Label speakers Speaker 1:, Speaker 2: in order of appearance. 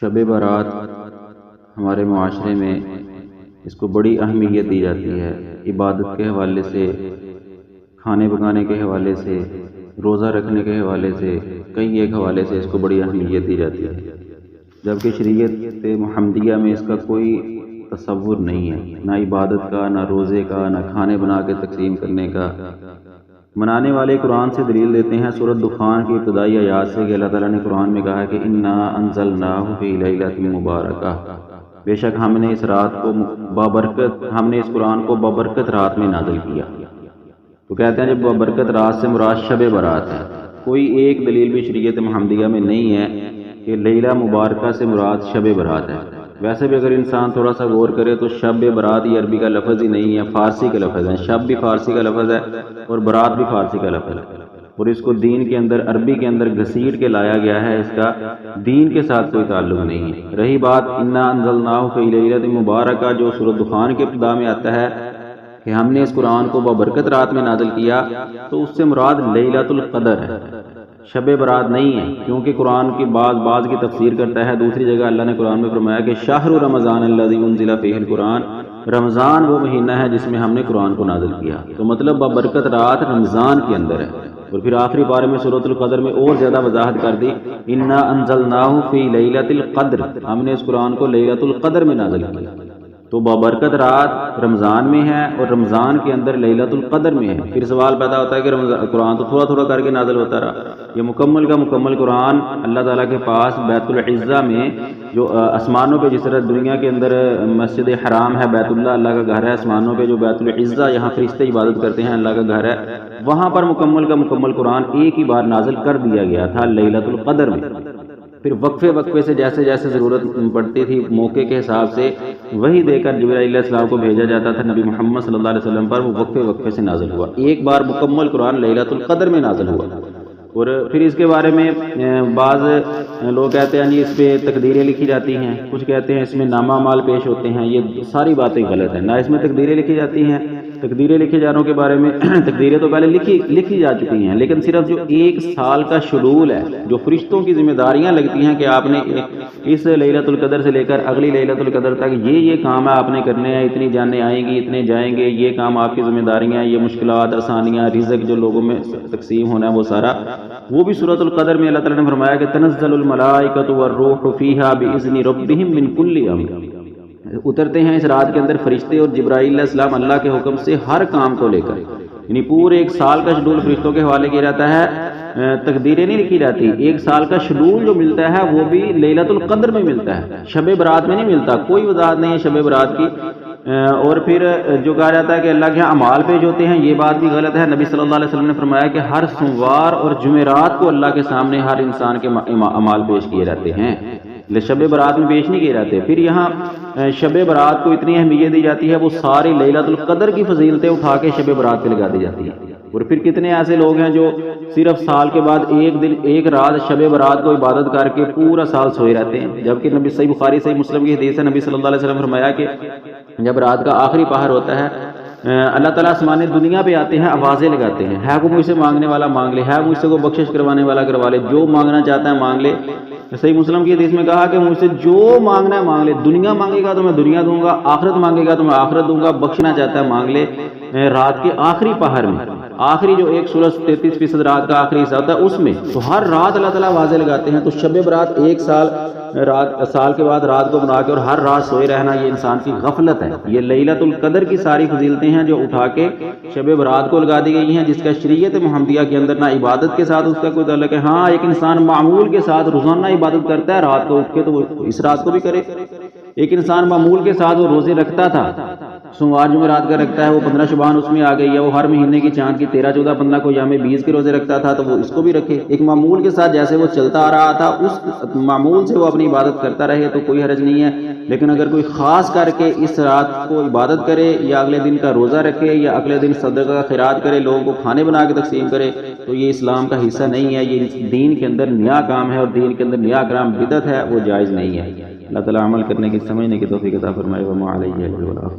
Speaker 1: شب برات ہمارے معاشرے میں اس کو بڑی اہمیت دی جاتی ہے۔ عبادت کے حوالے سے، کھانے پکانے کے حوالے سے، روزہ رکھنے کے حوالے سے، کئی ایک حوالے سے اس کو بڑی اہمیت دی جاتی ہے، جبکہ شریعت محمدیہ میں اس کا کوئی تصور نہیں ہے، نہ عبادت کا، نہ روزے کا، نہ کھانے بنا کے تقسیم کرنے کا۔ منانے والے قرآن سے دلیل دیتے ہیں سورۃ دخان کی ابتدائی آیات سے کہ اللہ تعالیٰ نے قرآن میں کہا ہے کہ انا انزلناہ فی لیلۃ مبارکہ، بے شک ہم نے اس رات کو ہم نے اس قرآن کو بابرکت رات میں نازل کیا۔ تو کہتے ہیں جب بابرکت رات سے مراد شب برات ہے۔ کوئی ایک دلیل بھی شریعت محمدیہ میں نہیں ہے کہ لیلہ مبارکہ سے مراد شب برات ہے۔ ویسے بھی اگر انسان تھوڑا سا غور کرے تو شب برات یہ عربی کا لفظ ہی نہیں ہے، فارسی کا لفظ ہے۔ شب بھی فارسی کا لفظ ہے اور برات بھی فارسی کا لفظ ہے، اور اس کو دین کے اندر، عربی کے اندر گھسیٹ کے لایا گیا ہے، اس کا دین کے ساتھ کوئی تعلق نہیں ہے۔ رہی بات انا انزلناہ فی لیلۃ مبارکہ، جو سورۃ دخان کے ابتدا میں آتا ہے کہ ہم نے اس قرآن کو بابرکت رات میں نازل کیا، تو اس سے مراد لیلۃ القدر ہے، شب برات نہیں ہے، کیونکہ قرآن کی بعض کی تفسیر کرتا ہے۔ دوسری جگہ اللہ نے قرآن میں فرمایا کہ شہر رمضان الذی انزل فیہ القرآن، رمضان وہ مہینہ ہے جس میں ہم نے قرآن کو نازل کیا، تو مطلب بابرکت رات رمضان کے اندر ہے۔ اور پھر آخری بارے میں سورۃ القدر میں اور زیادہ وضاحت کر دی، انا انزلناہ فی لیلۃ القدر، ہم نے اس قرآن کو لیلۃ القدر میں نازل کیا۔ تو بابرکت رات رمضان میں ہے اور رمضان کے اندر لیلۃ القدر میں ہے۔ پھر سوال پیدا ہوتا ہے کہ قرآن تو تھوڑا تھوڑا کر کے نازل ہوتا رہا، یہ مکمل کا مکمل قرآن اللہ تعالیٰ کے پاس بیت العزہ میں، جو آسمانوں پہ جس طرح دنیا کے اندر مسجد حرام ہے، بیت اللہ اللہ کا گھر ہے، آسمانوں پہ جو بیت العزہ یہاں فرشتے عبادت کرتے ہیں اللہ کا گھر ہے، وہاں پر مکمل کا مکمل قرآن ایک ہی بار نازل کر دیا گیا تھا لیلۃ القدر میں۔ پھر وقفے سے جیسے جیسے ضرورت پڑتی تھی موقع کے حساب سے وہی دے کر جبرائیل علیہ السلام کو بھیجا جاتا تھا نبی محمد صلی اللہ علیہ وسلم پر، وہ وقفے سے نازل ہوا، ایک بار مکمل قرآن لیلۃ القدر میں نازل ہوا۔ اور پھر اس کے بارے میں بعض لوگ کہتے ہیں جی اس پہ تقدیریں لکھی جاتی ہیں، کچھ کہتے ہیں اس میں نامہ اعمال پیش ہوتے ہیں، یہ ساری باتیں غلط ہیں، نہ اس میں تقدیریں لکھی جاتی ہیں۔ تقدیریں لکھے جانوں کے بارے میں تقدیریں تو پہلے لکھی جا چکی ہیں، لیکن صرف جو ایک سال کا شیڈول ہے، جو فرشتوں کی ذمہ داریاں لگتی ہیں کہ آپ نے اس لیلۃ القدر سے لے کر اگلی لیلۃ القدر تک یہ کام ہے آپ نے کرنے ہیں، اتنی جانیں آئیں گی، اتنے جائیں گے، یہ کام آپ کی ذمہ داریاں، یہ مشکلات، آسانیاں، رزق جو لوگوں میں تقسیم ہونا ہے وہ سارا، وہ بھی سورۃ القدر میں اللہ تعالیٰ نے فرمایا کہ تنزل الملائکۃ والروح فیہا بإذن ربہم من کل امر، اترتے ہیں اس رات کے اندر فرشتے اور جبرائیل علیہ السلام اللہ کے حکم سے ہر کام کو لے کر، یعنی پورے ایک سال کا شیڈول فرشتوں کے حوالے کیا جاتا ہے، تقدیریں نہیں لکھی جاتی۔ ایک سال کا شیڈول جو ملتا ہے وہ بھی لیلۃ القدر میں ملتا ہے، شب برات میں نہیں ملتا، کوئی وضاحت نہیں ہے شب برات کی۔ اور پھر جو کہا جاتا ہے کہ اللہ کے اعمال پیش ہوتے ہیں، یہ بات بھی غلط ہے۔ نبی صلی اللہ علیہ وسلم نے فرمایا کہ ہر سوموار اور جمعرات کو اللہ کے سامنے ہر انسان کے اعمال پیش کیے جاتے ہیں، شب برات میں پیش نہیں کیے جاتے۔ پھر یہاں شب برات کو اتنی اہمیت دی جاتی ہے، وہ ساری لیلۃ القدر کی فضیلتیں اٹھا کے شب برات پہ لگا دی جاتی ہیں۔ اور پھر کتنے ایسے لوگ ہیں جو صرف سال کے بعد ایک دن ایک رات شب برات کو عبادت کر کے پورا سال سوئے رہتے ہیں، جبکہ نبی صحیح بخاری صحیح مسلم کی حدیث ہے، نبی صلی اللہ علیہ وسلم فرمایا کہ جب رات کا آخری پہر ہوتا ہے اللہ تعالیٰ آسمان دنیا پہ آتے ہیں، آوازیں لگاتے ہیں، ہے کوئی مجھ سے مانگنے والا مانگ لے، ہے مجھ سے کوئی بخشش کروانے والا کروا لے، جو مانگنا چاہتا ہے مانگ لے۔ صحیح مسلم کی حدیث میں کہا کہ مجھ سے جو مانگنا ہے مانگ لے، دنیا مانگے گا تو میں دنیا دوں گا، آخرت مانگے گا تو میں آخرت دوں گا، بخشنا چاہتا ہے مانگ لے۔ رات کے آخری پہر میں، آخری جو 133% رات کا آخری حصہ ہوتا ہے اس میں، تو ہر رات اللہ تعالیٰ آوازیں لگاتے ہیں۔ تو شب برات ایک سال کے بعد رات کو بنا کے اور ہر رات سوئے رہنا، یہ انسان کی غفلت ہے۔ یہ لیلۃ القدر کی ساری فضیلتیں ہیں جو اٹھا کے شب برات کو لگا دی گئی ہیں، جس کا شریعت محمدیہ کے اندر نہ عبادت کے ساتھ اس کا کوئی تعلق ہے۔ ہاں ایک انسان معمول کے ساتھ روزانہ عبادت کرتا ہے رات کو اٹھ کے، تو وہ اس رات کو بھی کرے۔ ایک انسان معمول کے ساتھ وہ روزے رکھتا تھا، سوموار جمعرات کا رکھتا ہے، وہ 15 شعبان اس میں آ گئی ہے، وہ ہر مہینے کی چاند کی 13، 14، 15 کو یوم 20 کے روزے رکھتا تھا، تو وہ اس کو بھی رکھے۔ ایک معمول کے ساتھ جیسے وہ چلتا آ رہا تھا اس معمول سے وہ اپنی عبادت کرتا رہے تو کوئی حرج نہیں ہے، لیکن اگر کوئی خاص کر کے اس رات کو عبادت کرے یا اگلے دن کا روزہ رکھے یا اگلے دن صدقہ خیرات کرے، لوگوں کو کھانے بنا کے تقسیم کرے، تو یہ اسلام کا حصہ نہیں ہے، یہ دین کے اندر نیا کام ہے، اور دین کے اندر نیا کام بدعت ہے، وہ جائز نہیں ہے۔ اللہ تعالیٰ عمل کرنے کی، سمجھنے کی توفیق عطا فرمائے۔ وما علیہ